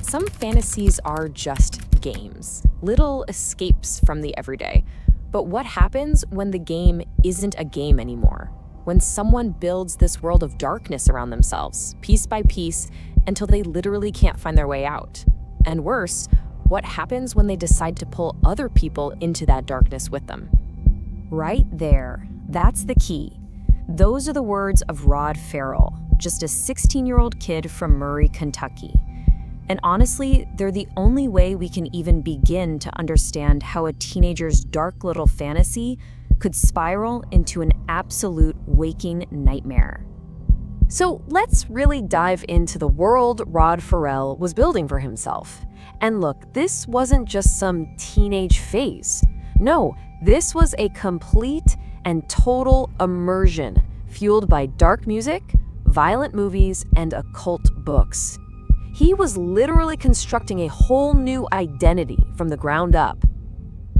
Some fantasies are just games, little escapes from the everyday. But what happens when the game isn't a game anymore? When someone builds this world of darkness around themselves, piece by piece, until they literally can't find their way out? And worse, what happens when they decide to pull other people into that darkness with them? Right there, that's the key. Those are the words of Rod Ferrell, just a 16-year-old kid from Murray, Kentucky. And honestly, they're the only way we can even begin to understand how a teenager's dark little fantasy could spiral into an absolute waking nightmare. So let's really dive into the world Rod Ferrell was building for himself. And look, this wasn't just some teenage phase. No, this was a complete and total immersion fueled by dark music, violent movies, and occult books. He was literally constructing a whole new identity from the ground up.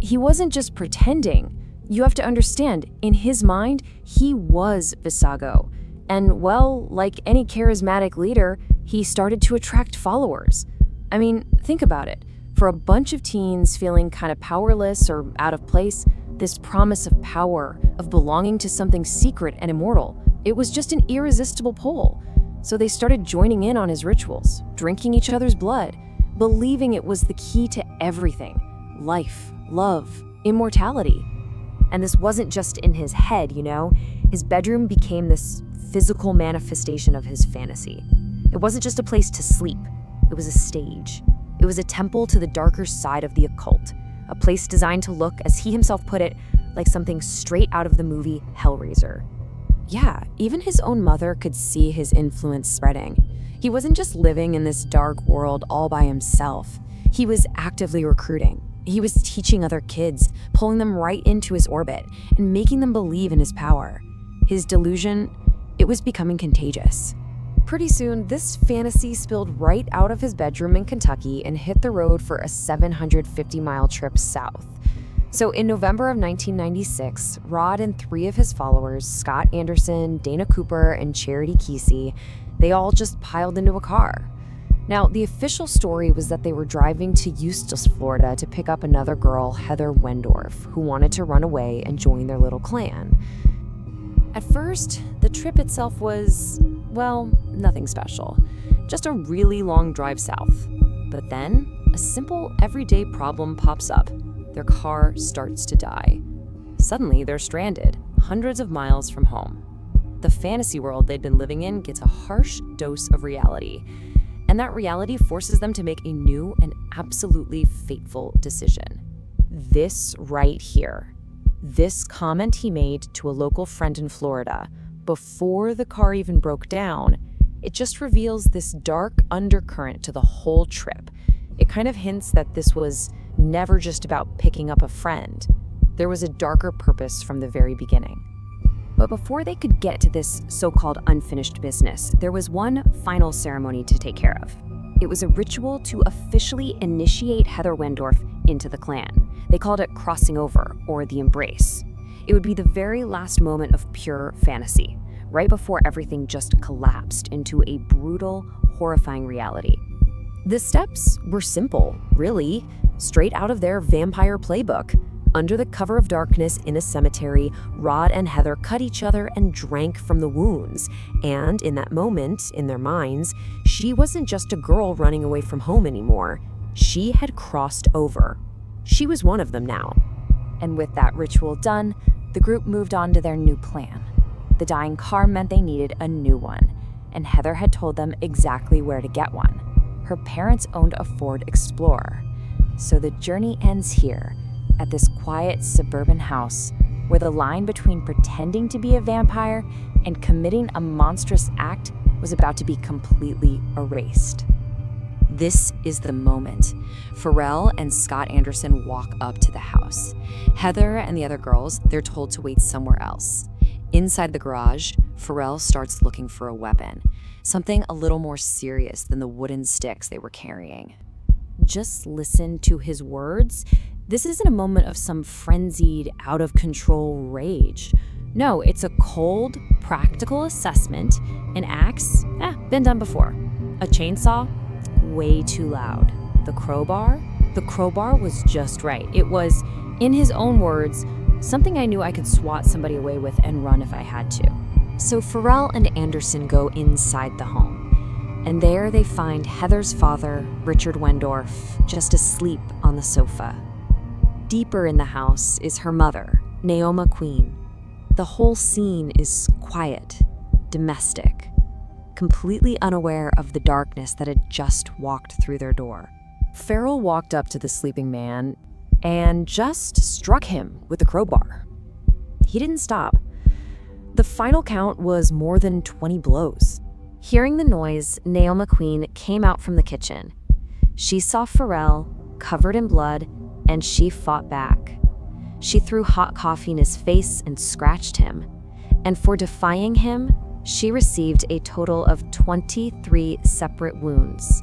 He wasn't just pretending. You have to understand, in his mind, he was Vesago. And well, like any charismatic leader, he started to attract followers. I mean, think about it. For a bunch of teens feeling kind of powerless or out of place, this promise of power, of belonging to something secret and immortal, it was just an irresistible pull. So they started joining in on his rituals, drinking each other's blood, believing it was the key to everything: life, love, immortality. And this wasn't just in his head, His bedroom became this physical manifestation of his fantasy. It wasn't just a place to sleep. It was a stage. It was a temple to the darker side of the occult, a place designed to look, as he himself put it, like something straight out of the movie Hellraiser. Yeah, even his own mother could see his influence spreading. He wasn't just living in this dark world all by himself. He was actively recruiting. He was teaching other kids, pulling them right into his orbit, and making them believe in his power. His delusion, it was becoming contagious. Pretty soon, this fantasy spilled right out of his bedroom in Kentucky and hit the road for a 750-mile trip south. So in November of 1996, Rod and three of his followers, Scott Anderson, Dana Cooper, and Charity Kesey, they all just piled into a car. Now, the official story was that they were driving to Eustis, Florida to pick up another girl, Heather Wendorf, who wanted to run away and join their little clan. At first, the trip itself was, well, nothing special. Just a really long drive south. But then, a simple, everyday problem pops up. Their car starts to die. Suddenly, they're stranded, hundreds of miles from home. The fantasy world they'd been living in gets a harsh dose of reality. And that reality forces them to make a new and absolutely fateful decision. This right here. This comment he made to a local friend in Florida, before the car even broke down, it just reveals this dark undercurrent to the whole trip. It kind of hints that this was never just about picking up a friend. There was a darker purpose from the very beginning. But before they could get to this so-called unfinished business, there was one final ceremony to take care of. It was a ritual to officially initiate Heather Wendorf into the clan. They called it crossing over, or the embrace. It would be the very last moment of pure fantasy, right before everything just collapsed into a brutal, horrifying reality. The steps were simple, really, straight out of their vampire playbook. Under the cover of darkness in a cemetery, Rod and Heather cut each other and drank from the wounds. And in that moment, in their minds, she wasn't just a girl running away from home anymore. She had crossed over. She was one of them now. And with that ritual done, the group moved on to their new plan. The dying car meant they needed a new one, and Heather had told them exactly where to get one. Her parents owned a Ford Explorer. So the journey ends here, at this quiet suburban house, where the line between pretending to be a vampire and committing a monstrous act was about to be completely erased. This is the moment. Ferrel and Scott Anderson walk up to the house. Heather and the other girls, they're told to wait somewhere else. Inside the garage, Ferrel starts looking for a weapon, something a little more serious than the wooden sticks they were carrying. Just listen to his words. This isn't a moment of some frenzied, out-of-control rage. No, it's a cold, practical assessment. An axe? Been done before. A chainsaw? way too loud. The crowbar? The crowbar was just right. It was, in his own words, something I knew I could swat somebody away with and run if I had to. So Ferrel and Anderson go inside the home, and there they find Heather's father, Richard Wendorf, just asleep on the sofa. Deeper in the house is her mother, Naoma Queen. The whole scene is quiet, domestic, completely unaware of the darkness that had just walked through their door. Ferrel walked up to the sleeping man and just struck him with the crowbar. He didn't stop. The final count was more than 20 blows. Hearing the noise, Naoma Queen came out from the kitchen. She saw Ferrel covered in blood, and she fought back. She threw hot coffee in his face and scratched him. And for defying him, she received a total of 23 separate wounds.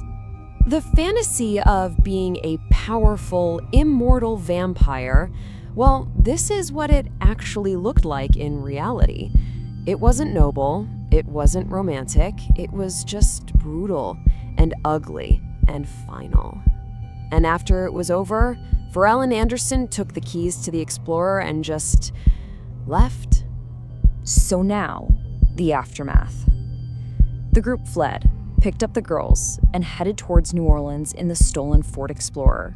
The fantasy of being a powerful, immortal vampire, well, this is what it actually looked like in reality. It wasn't noble, it wasn't romantic, it was just brutal and ugly and final. And after it was over, Ferrel and Anderson took the keys to the Explorer and just left. So now, the aftermath. The group fled, picked up the girls, and headed towards New Orleans in the stolen Ford Explorer.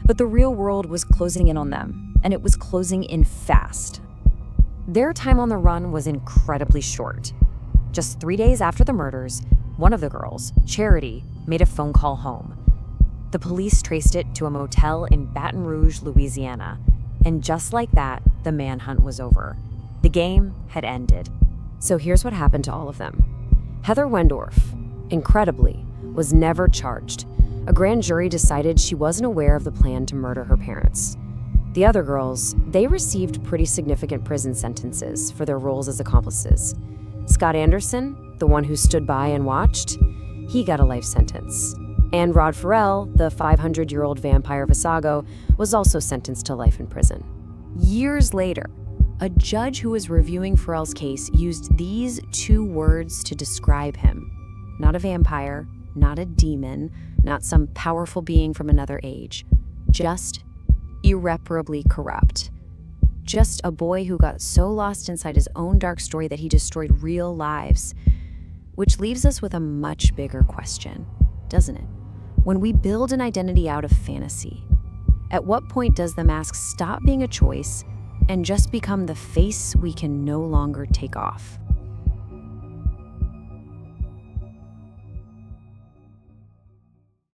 But the real world was closing in on them, and it was closing in fast. Their time on the run was incredibly short. Just 3 days after the murders, one of the girls, Charity, made a phone call home. The police traced it to a motel in Baton Rouge, Louisiana, and just like that, the manhunt was over. The game had ended. So here's what happened to all of them. Heather Wendorf, incredibly, was never charged. A grand jury decided she wasn't aware of the plan to murder her parents. The other girls, they received pretty significant prison sentences for their roles as accomplices. Scott Anderson, the one who stood by and watched, he got a life sentence. And Rod Ferrell, the 500-year-old vampire Vesago, was also sentenced to life in prison. Years later, a judge who was reviewing Ferrell's case used these 2 words to describe him. Not a vampire, not a demon, not some powerful being from another age. Just irreparably corrupt. Just a boy who got so lost inside his own dark story that he destroyed real lives. Which leaves us with a much bigger question, doesn't it? When we build an identity out of fantasy, at what point does the mask stop being a choice and just become the face we can no longer take off?